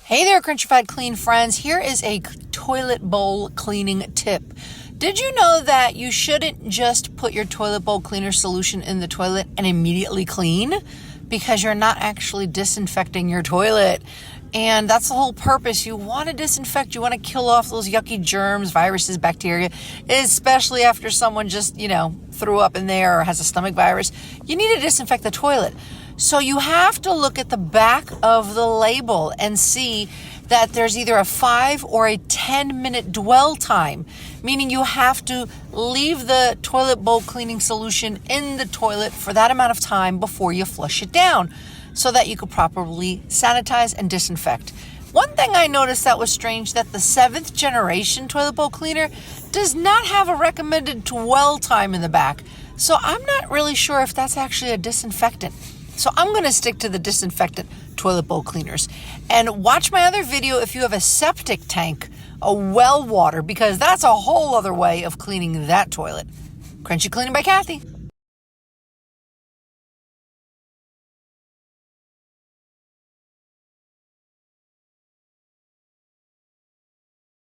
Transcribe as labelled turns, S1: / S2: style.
S1: Hey there, Crunchified Clean friends. Here is a toilet bowl cleaning tip. Did you know that you shouldn't just put your toilet bowl cleaner solution in the toilet and immediately clean? Because you're not actually disinfecting your toilet. And that's the whole purpose. You want to disinfect, you want to kill off those yucky germs, viruses, bacteria, especially after someone just, threw up in there or has a stomach virus. You need to disinfect the toilet. So you have to look at the back of the label and see that there's either a 5 or a 10-minute dwell time, meaning you have to leave the toilet bowl cleaning solution in the toilet for that amount of time before you flush it down so that you could properly sanitize and disinfect. One thing I noticed that was strange, that the 7th generation toilet bowl cleaner does not have a recommended dwell time in the back. So I'm not really sure if that's actually a disinfectant. So I'm going to stick to the disinfectant toilet bowl cleaners. And watch my other video if you have a septic tank, a well water, because that's a whole other way of cleaning that toilet. Crunchy Cleaning by Kathy.